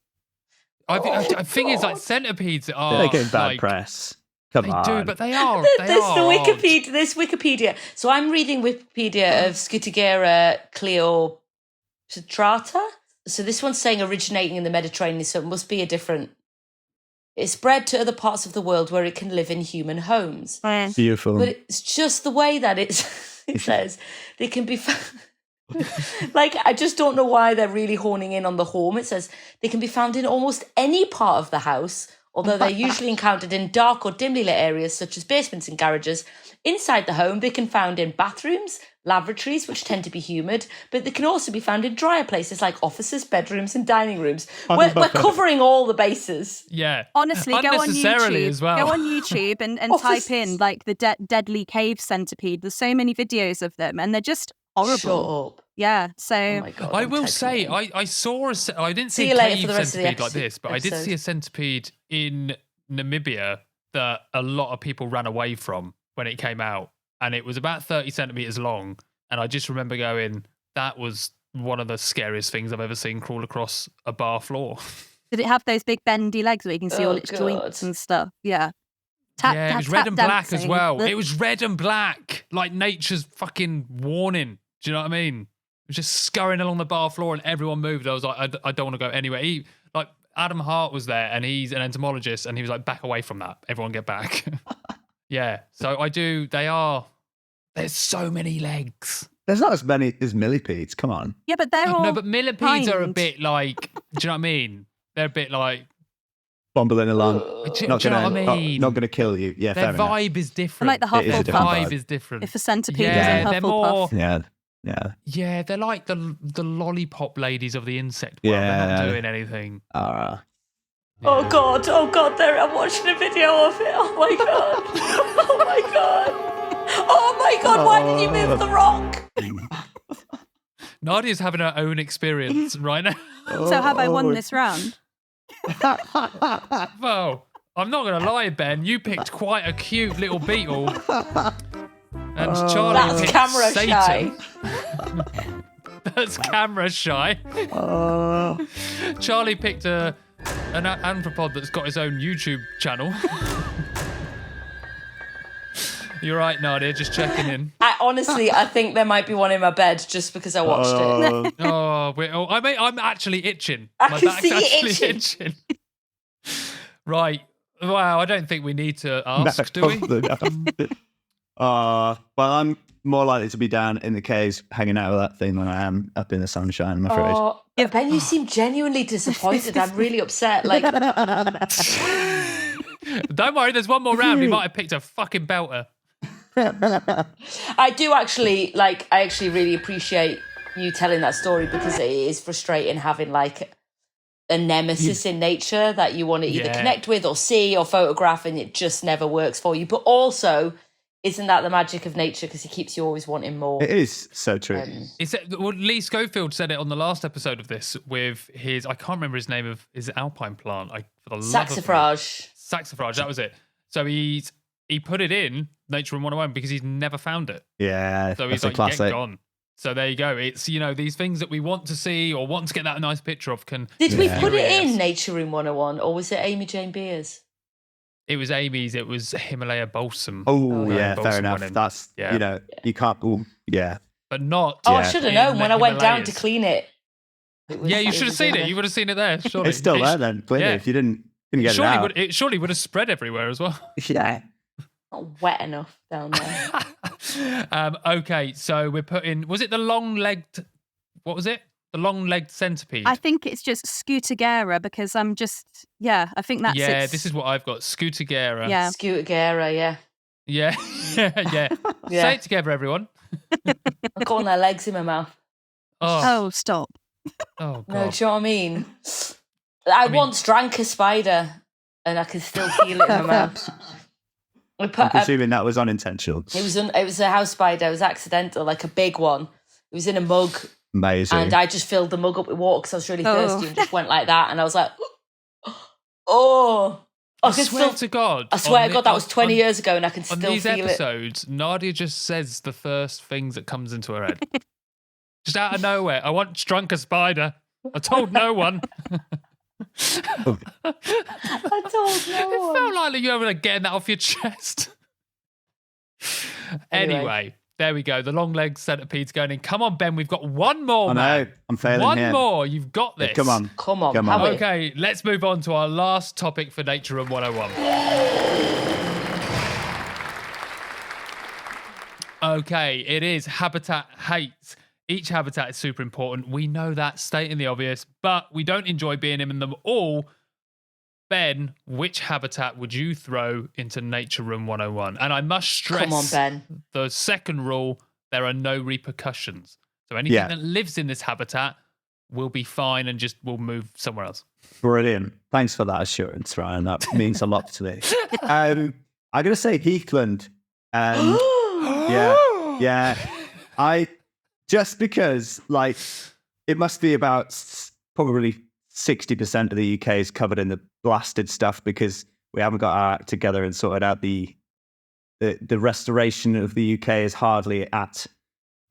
I think it's like centipedes are They're getting bad like, press. Come They on. do, but they are. They There's are. the Wikipedia. There's Wikipedia. So I'm reading Wikipedia of Scutigera cleopatrata. So this one's saying originating in the Mediterranean, so it must be a different. It's spread to other parts of the world where it can live in human homes. Beautiful. But it's just the way that it says they can be found. Like, I just don't know why they're really honing in on the home. It says they can be found in almost any part of the house, although they're usually encountered in dark or dimly lit areas such as basements and garages. Inside the home, they can be found in bathrooms, lavatories, which tend to be humid, but they can also be found in drier places like offices, bedrooms, and dining rooms. We're covering all the bases. Yeah. Honestly, go on Unnecessarily YouTube. as well. Go on YouTube and type in like the deadly cave centipede. There's so many videos of them, and they're just horrible. Shut up. Yeah. So Oh my God. I I'm will typing say, it in. I saw I didn't See see you a later cave for the rest of the centipede like this, but I did episode. see a centipede in Namibia that a lot of people ran away from when it came out. And it was about 30 centimeters long. And I just remember going, that was one of the scariest things I've ever seen crawl across a bar floor. did it have those big bendy legs where you can see all Oh, its God. joints and stuff? Yeah. Yeah, it was red and black as dancing. well. It was red and black, like nature's fucking warning. Do you know what I mean? It was just scurrying along the bar floor and everyone moved. I was like, I don't want to go anywhere. Like Adam Hart was there and he's an entomologist and he was like, back away from that. Everyone get back. Yeah, so there's so many legs. There's not as many as millipedes. Come on. Yeah, but they're all No, but millipedes are a kind. bit like, do you know what I mean? They're a bit like, Bumbling along. do Not you know gonna, what I mean? not gonna kill you. Yeah, Their fair enough. vibe is different. like the It is a Hufflepuff. different vibe vibe. is different. If a centipede Yeah, was they're in more- Hufflepuff. Yeah. They're like the lollipop ladies of the insect world. They're not Yeah. doing anything. Yeah. Oh God, there! I'm watching a video of it. Oh my God! Oh my God! Oh my God! Why did you move the rock? Nadia's having her own experience right now. So have I won this round? Well, I'm not going to lie, Ben. You picked quite a cute little beetle. And Charlie That's picked camera Satan. shy. That's camera shy. Charlie picked an anthropod that's got his own YouTube channel. You're right, Nadia, just checking in. I think there might be one in my bed just because I watched it. I'm actually itching. I My can back's see you actually itching. Right. Wow, I don't think we need to ask, do we? Well, I'm more likely to be down in the caves hanging out with that thing than I am up in the sunshine, I'm afraid. Oh, Ben, you seem genuinely disappointed. I'm really upset. Like, Don't worry, there's one more round. We might have picked a fucking belter. I actually really appreciate you telling that story because it is frustrating having like a nemesis in nature that you want to either connect with or see or photograph and it just never works for you. But also, isn't that the magic of nature because it keeps you always wanting more? It is so true. Lee Schofield said it on the last episode of this with his, I can't remember his name of his alpine plant. For the love of me. Saxifrage, that was it. So he put it in Nature in 101 because he's never found it. Yeah, So that's he's a like, classic. get gone. So there you go. It's, these things that we want to see or want to get that nice picture of can... Did we put it in Nature in 101 or was it Amy Jane Beers? It was Amy's. It was Himalaya Balsam. Oh, yeah, Balsam fair enough. went in. That's, you can't... Ooh, yeah. But not... Oh, I should have known in when the I went down to Himalayas. clean it. Yeah, you should have seen it. You would have seen it there, surely. It's still there then, clearly, if you didn't get it out. It surely would have spread everywhere as well. Yeah. Not wet enough down there. Okay, so we're putting... Was it the long-legged... What was it? The long-legged centipede. I think it's just Scutigera because I'm just, I think that's Yeah, its... this is what I've got. Scutigera. Yeah. Scutigera, yeah. Yeah. Yeah. Say it together, everyone. I'm calling their legs in my mouth. Oh, stop. Oh, God. No, do you know what I mean? I once drank a spider and I can still feel it in my mouth. I'm presuming that was unintentional. It was a house spider. It was accidental, like a big one. It was in a mug. Amazing. And I just filled the mug up with water because I was really thirsty and just went like that. And I was like, oh. I swear to God. I swear to God, that was 20 years ago and I can still feel it. On these episodes, Nadia just says the first things that comes into her head. Just out of nowhere. I once drunk a spider. I told no one. I told no It one. felt like you were getting that off your chest. Anyway, there we go. The long-legged centipede's going in. Come on, Ben. We've got one more, I man. know. I'm failing One here. more. You've got this. Yeah, come on. Come on, Come on. Howie. Okay, let's move on to our last topic for Nature Room 101. Okay, it is habitat hate. Each habitat is super important. We know that, stating the obvious, but we don't enjoy being in them all. Ben, which habitat would you throw into Nature Room 101? And I must stress, Come on, Ben. the second rule, there are no repercussions. So anything that lives in this habitat will be fine and just will move somewhere else. Brilliant. Thanks for that assurance, Ryan. That means a lot to me. I'm going to say heathland. And yeah. Just because, like, it must be about probably 60% of the UK is covered in the blasted stuff because we haven't got our act together and sorted out the restoration of the UK is hardly at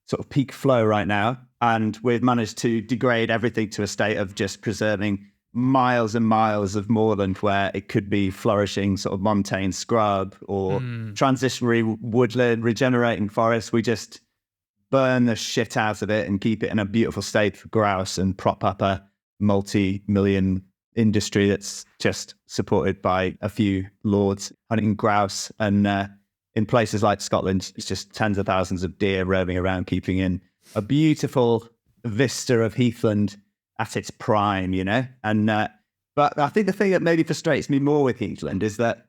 sort of peak flow right now. And we've managed to degrade everything to a state of just preserving miles and miles of moorland where it could be flourishing sort of montane scrub or transitionary woodland, regenerating forest. We just burn the shit out of it and keep it in a beautiful state for grouse and prop up a multi-million industry that's just supported by a few lords hunting grouse. And in places like Scotland, it's just tens of thousands of deer roaming around, keeping in a beautiful vista of heathland at its prime, you know? And but I think the thing that maybe frustrates me more with heathland is that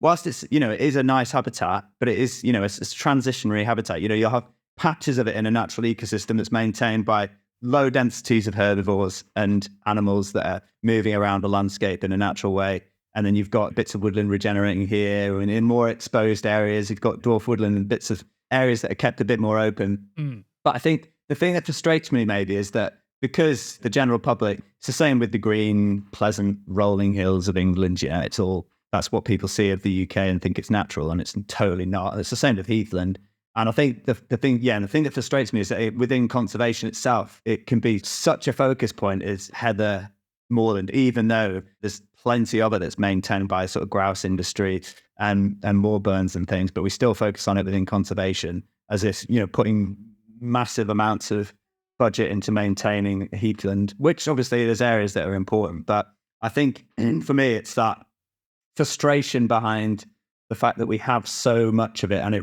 whilst it's, you know, it is a nice habitat, but it is, you know, it's transitionary habitat. You know, you'll have patches of it in a natural ecosystem that's maintained by low densities of herbivores and animals that are moving around the landscape in a natural way. And then you've got bits of woodland regenerating here, and in more exposed areas, you've got dwarf woodland and bits of areas that are kept a bit more open. But I think the thing that frustrates me maybe is that because the general public, it's the same with the green, pleasant rolling hills of England. Yeah, it's all, that's what people see of the UK and think it's natural, and it's totally not. It's the same with heathland. And I think the thing that frustrates me is that within conservation itself, it can be such a focus point as heather moorland, even though there's plenty of it that's maintained by sort of grouse industry and moor burns and things, but we still focus on it within conservation as if, you know, putting massive amounts of budget into maintaining heathland, which obviously there's areas that are important. But I think for me, it's that frustration behind the fact that we have so much of it, and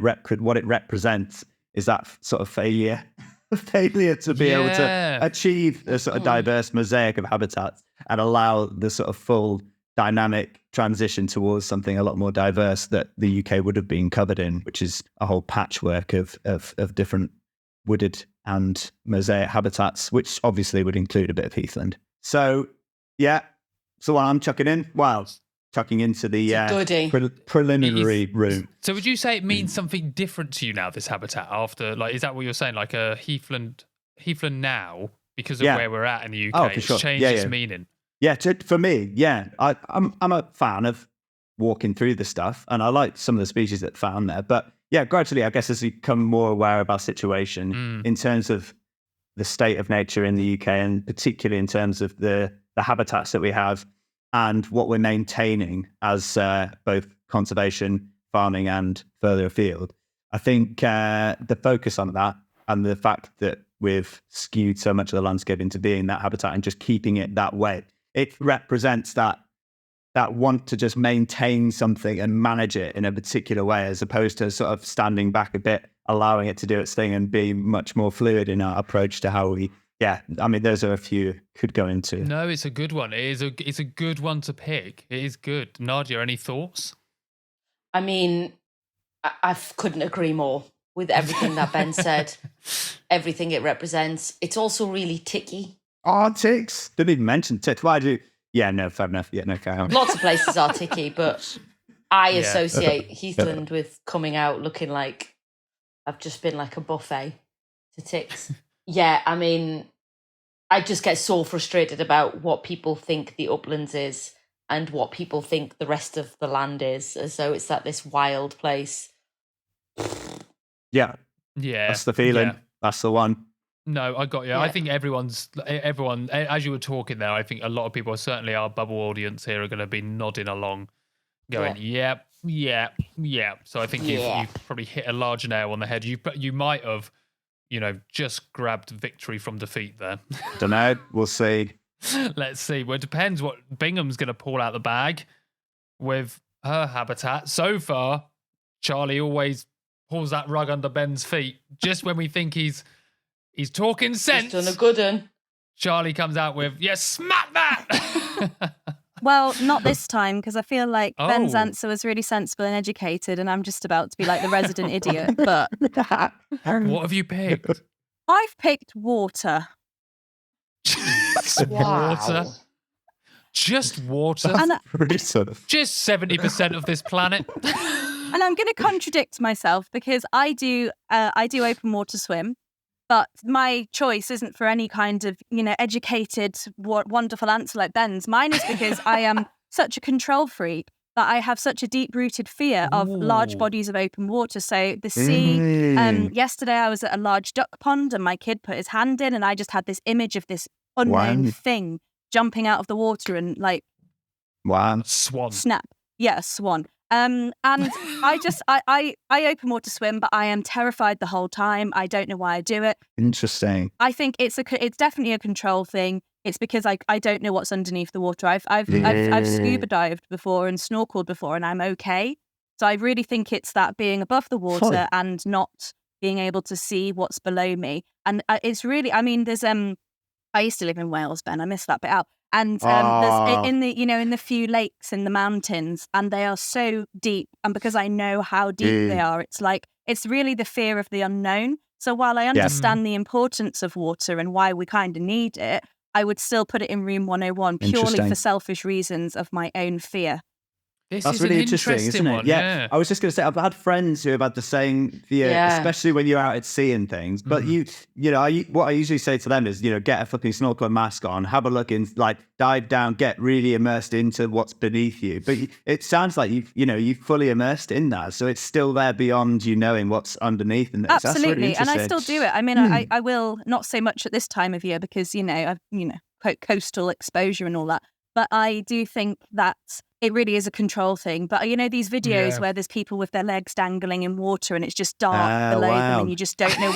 what it represents is that sort of failure to be able to achieve a sort of diverse mosaic of habitats and allow the sort of full dynamic transition towards something a lot more diverse that the UK would have been covered in, which is a whole patchwork of different wooded and mosaic habitats, which obviously would include a bit of heathland. So, yeah. So what I'm chucking in, chucking into the preliminary room. So would you say it means something different to you now, this habitat, after, like, is that what you're saying? Like a heathland now, because of where we're at in the UK, it's changed its meaning? Yeah, for me, yeah. I'm a fan of walking through the stuff, and I like some of the species that found there. But yeah, gradually, I guess as we become more aware of our situation in terms of the state of nature in the UK, and particularly in terms of the habitats that we have and what we're maintaining as both conservation, farming, and further afield, I think the focus on that and the fact that we've skewed so much of the landscape into being that habitat and just keeping it that way, it represents that want to just maintain something and manage it in a particular way, as opposed to sort of standing back a bit, allowing it to do its thing and be much more fluid in our approach to how we. Yeah, I mean, those are a few could go into. No, it's a good one. It's a good one to pick. It is good. Nadia, any thoughts? I mean, I couldn't agree more with everything that Ben said. Everything it represents. It's also really ticky. Oh, ticks. Didn't even mention ticks. Why do? Yeah, no, fair enough. Yeah, no, carry on. Lots of places are ticky, but I associate heathland with coming out looking like I've just been like a buffet to ticks. Yeah, I mean, I just get so frustrated about what people think the uplands is and what people think the rest of the land is. As though it's this wild place. Yeah. That's the feeling. Yeah. That's the one. No, I got you. Yeah. I think everyone, as you were talking there, I think a lot of people, certainly our bubble audience here, are going to be nodding along, going, yep. So I think you've probably hit a large nail on the head. You might have, just grabbed victory from defeat there. Don't know. We'll see. Let's see. Well, it depends what Bingham's going to pull out the bag with her habitat. So far, Charlie always pulls that rug under Ben's feet just when we think he's talking sense. He's done a good one. Charlie comes out with, smack that! Well, not this time, because I feel like Ben's answer was really sensible and educated, and I'm just about to be like the resident idiot. But what have you picked? I've picked water. Water? Just water? Just 70% of this planet? And I'm going to contradict myself because I do open water swim. But my choice isn't for any kind of, educated, wonderful answer like Ben's. Mine is because I am such a control freak that I have such a deep-rooted fear of large bodies of open water. So the sea, yesterday I was at a large duck pond and my kid put his hand in and I just had this image of this unknown thing jumping out of the water and Swan. Snap. Yeah, a swan. And I open water swim, but I am terrified the whole time. I don't know why I do it. Interesting. I think it's definitely a control thing. It's because I don't know what's underneath the water. I've scuba dived before and snorkeled before, and I'm okay. So I really think it's that being above the water and not being able to see what's below me. And it's really, there's I used to live in Wales, Ben. I missed that bit out. And there's in the few lakes in the mountains, and they are so deep. And because I know how deep they are, it's really the fear of the unknown. So while I understand the importance of water and why we kind of need it, I would still put it in room 101 purely for selfish reasons of my own fear. That's really interesting, isn't it? One, yeah. I was just going to say, I've had friends who have had the same fear, especially when you're out at sea and things. But what I usually say to them is, get a fucking snorkel and mask on, have a look and dive down, get really immersed into what's beneath you. But it sounds like you've fully immersed in that, so it's still there beyond you knowing what's underneath. And absolutely, that's really and I still do it. I will not so much at this time of year because I've coastal exposure and all that. But I do think that it really is a control thing. But these videos where there's people with their legs dangling in water and it's just dark below them and you just don't know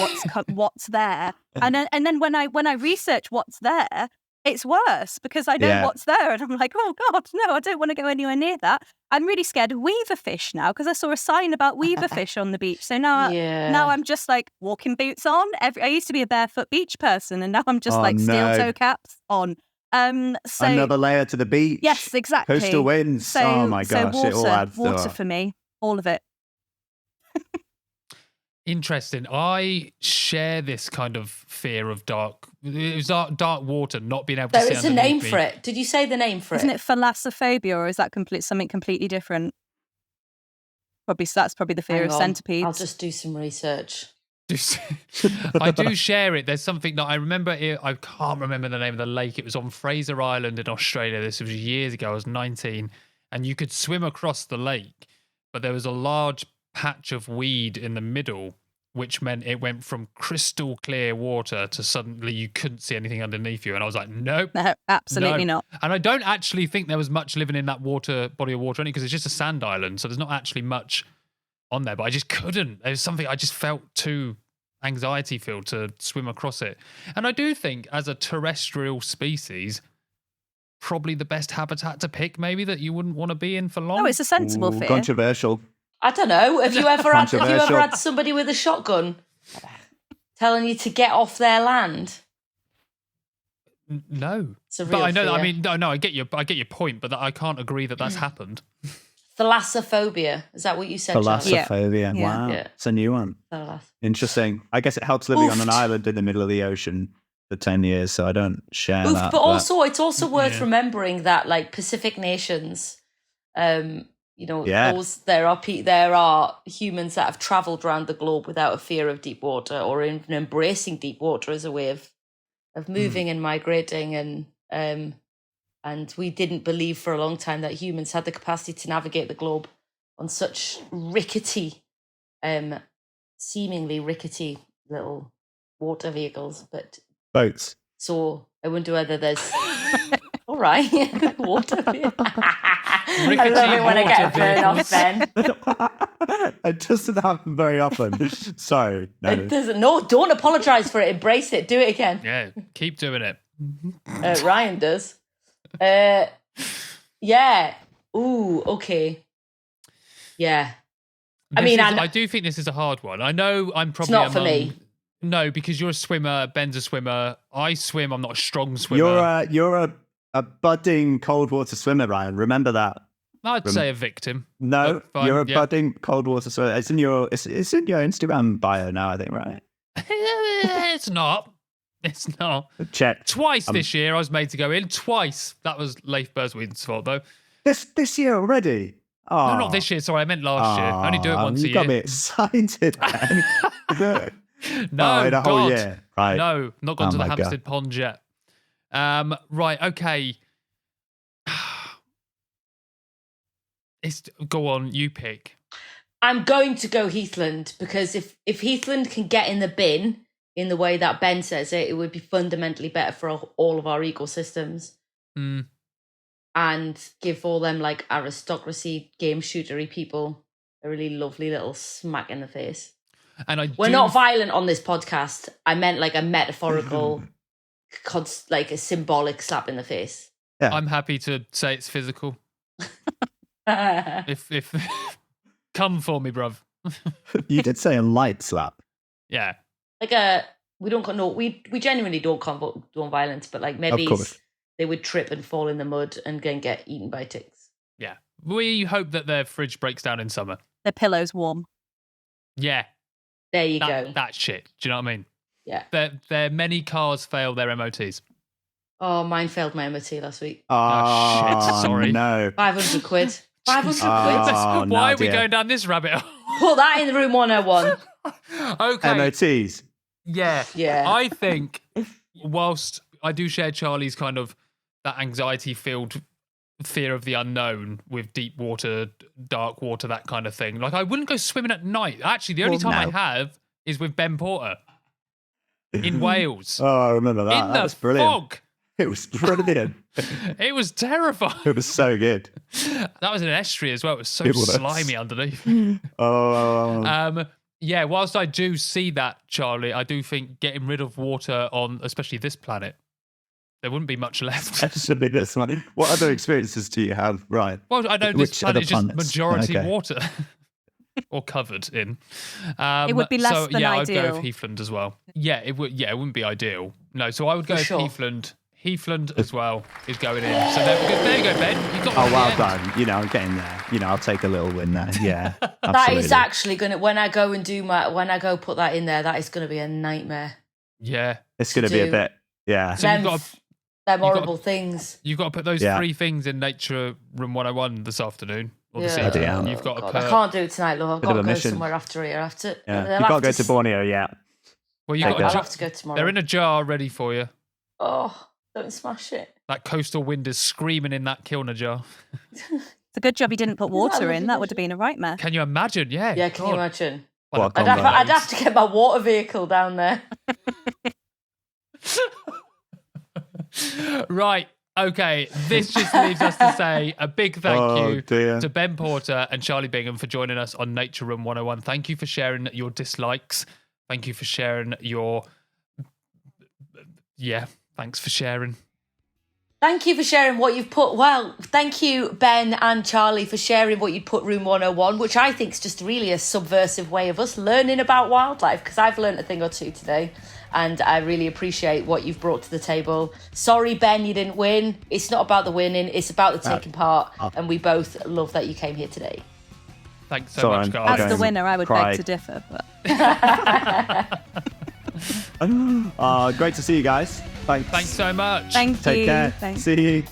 what's there. And then when I research what's there, it's worse because I know what's there and I'm like, oh God, no, I don't want to go anywhere near that. I'm really scared of weaver fish now because I saw a sign about weaver fish on the beach. So now I'm just like walking boots on. I used to be a barefoot beach person and now I'm just steel toe caps on. So another layer to the beach. Yes, exactly. Coastal winds. So, oh my gosh, water, it all adds water for me, all of it. Interesting. I share this kind of fear of dark water, not being able to see. There is a name for it. Did you say the name for it? Isn't it thalassophobia, or is that something completely different? That's probably the fear of centipedes. I'll just do some research. I do share it. There's something that I remember. I can't remember the name of the lake. It was on Fraser Island in Australia. This was years ago. I was 19, and you could swim across the lake, but there was a large patch of weed in the middle, which meant it went from crystal clear water to suddenly you couldn't see anything underneath you. And I was like, nope. No, absolutely not. And I don't actually think there was much living in that body of water, only because it's just a sand island. So there's not actually much on there, but I just couldn't. There was something I just felt too anxiety filled to swim across it. And I do think as a terrestrial species, probably the best habitat to pick, maybe, that you wouldn't want to be in for long. Oh, it's a sensible fear. Controversial. I don't know. Have you ever had somebody with a shotgun telling you to get off their land? No. It's a real but I know. fear. I mean, no. I get your point, but I can't agree that that's happened. Thalassophobia. Is that what you said? Thalassophobia. Yeah. Wow. Yeah. It's a new one. Interesting. I guess it helps living on an island in the middle of the ocean for 10 years, so I don't share that. But also, it's also worth remembering that, like, Pacific nations, there are humans that have travelled around the globe without a fear of deep water or even embracing deep water as a way of moving and migrating, and we didn't believe for a long time that humans had the capacity to navigate the globe on such rickety, seemingly rickety little water vehicles, but Boats. so I wonder whether there's. All right, water vehicles. I love it when I get a burn off, Ben. It doesn't happen very often. Sorry. No. It doesn't. No, don't apologise for it. Embrace it. Do it again. Yeah, keep doing it. Ryan does. Yeah. Ooh, okay. Yeah. I do think this is a hard one. I know I'm probably It's not for me. No, because you're a swimmer. Ben's a swimmer. I swim. I'm not a strong swimmer. You're a budding cold water swimmer, Ryan. Remember that. I'd say a victim. No, Fine, you're a budding cold water swimmer. It's in your Instagram bio now, I think, right? It's not. It's not. Check. Twice this year I was made to go in. Twice. That was Leif Bursweden's fault, though. This year already? Oh. No, not this year. Sorry, I meant last year. I only do it once a year. You got me excited, man. No, in a whole year. Right. No, not gone to the my God. Hampstead Pond yet. Right, okay. Go on, you pick. I'm going to go Heathland because if Heathland can get in the bin in the way that Ben says it would be fundamentally better for all of our ecosystems. And give all them like aristocracy, game shootery people a really lovely little smack in the face. And we're not violent on this podcast. I meant like a metaphorical, like a symbolic slap in the face. Yeah. I'm happy to say it's physical. if come for me, bruv. You did say a light slap. Yeah. Like we genuinely don't condone violence, but like maybe they would trip and fall in the mud and then get eaten by ticks. Yeah. We hope that their fridge breaks down in summer. Their pillow's warm. Yeah. There you go. That shit. Do you know what I mean? Yeah. Their many cars fail their MOTs. Oh, mine failed my MOT last week. Oh, shit. Sorry. No. 500 quid. 500 quid. Oh, Why are we going down this rabbit hole? Put that in room 101. Okay. MOTs. Yeah. Yeah. I think whilst I do share Charlie's kind of that anxiety-filled fear of the unknown with deep water, dark water, that kind of thing. Like, I wouldn't go swimming at night. Actually, the only time I have is with Ben Porter in Wales. Oh, I remember that. In that was brilliant. fog. It was brilliant. It was terrifying. It was so good. That was an estuary as well. It was so slimy underneath. Yeah, whilst I do see that, Charlie, I do think getting rid of water on, especially this planet, there wouldn't be much left. Actually, this one. What other experiences do you have, Ryan? Well, I know this planet is just planets? majority water. Or covered in. It would be less than I ideal. would go with Heathland as well. Yeah, it would. Yeah, it wouldn't be ideal. No, so I would go with Heathland. Heathland as well is going in. So there you go, Ben. You got. Oh, well done. You know, I'm getting there. You know, I'll take a little win there. Yeah, that is actually gonna. When I go put that in there, that is gonna be a nightmare. Yeah, it's gonna be a bit. Yeah. So them horrible things. You've got to put those 3 things in Nature Room 101 this afternoon. Or this evening. Yeah. You've got to put. I can't do it tonight, love. I've got to go somewhere after here. Yeah. You can't go to Borneo yet. Well, I'll have to go tomorrow. They're in a jar ready for you. Oh, don't smash it. That coastal wind is screaming in that kilner jar. It's a good job you didn't put water in. That would have been a right mess. Can you imagine? Yeah. Yeah, can you imagine? I'd have to get my water vehicle down there. Right. Okay. This just leaves us to say a big thank you to Ben Porter and Charlie Bingham for joining us on Nature Room 101. Thank you for sharing your dislikes. Thank you for sharing your... Yeah, thanks for sharing. Thank you for sharing what you've put. Well, thank you, Ben and Charlie, for sharing what you put Room 101, which I think is just really a subversive way of us learning about wildlife, because I've learned a thing or two today, and I really appreciate what you've brought to the table. Sorry, Ben, you didn't win. It's not about the winning. It's about the taking part, and we both love that you came here today. Thanks so much, guys. As the winner, I would beg to differ. But... great to see you guys. Thanks so much. Thank you. Take care. Thanks. See you.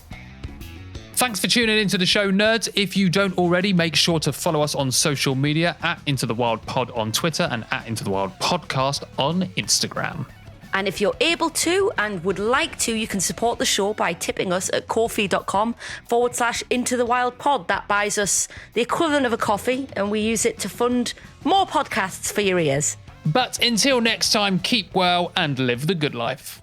Thanks for tuning into the show, nerds. If you don't already, make sure to follow us on social media at Into the Wild Pod on Twitter and at Into the Wild Podcast on Instagram. And if you're able to and would like to, you can support the show by tipping us at ko-fi.com/Into the Wild Pod. That buys us the equivalent of a coffee, and we use it to fund more podcasts for your ears. But until next time, keep well and live the good life.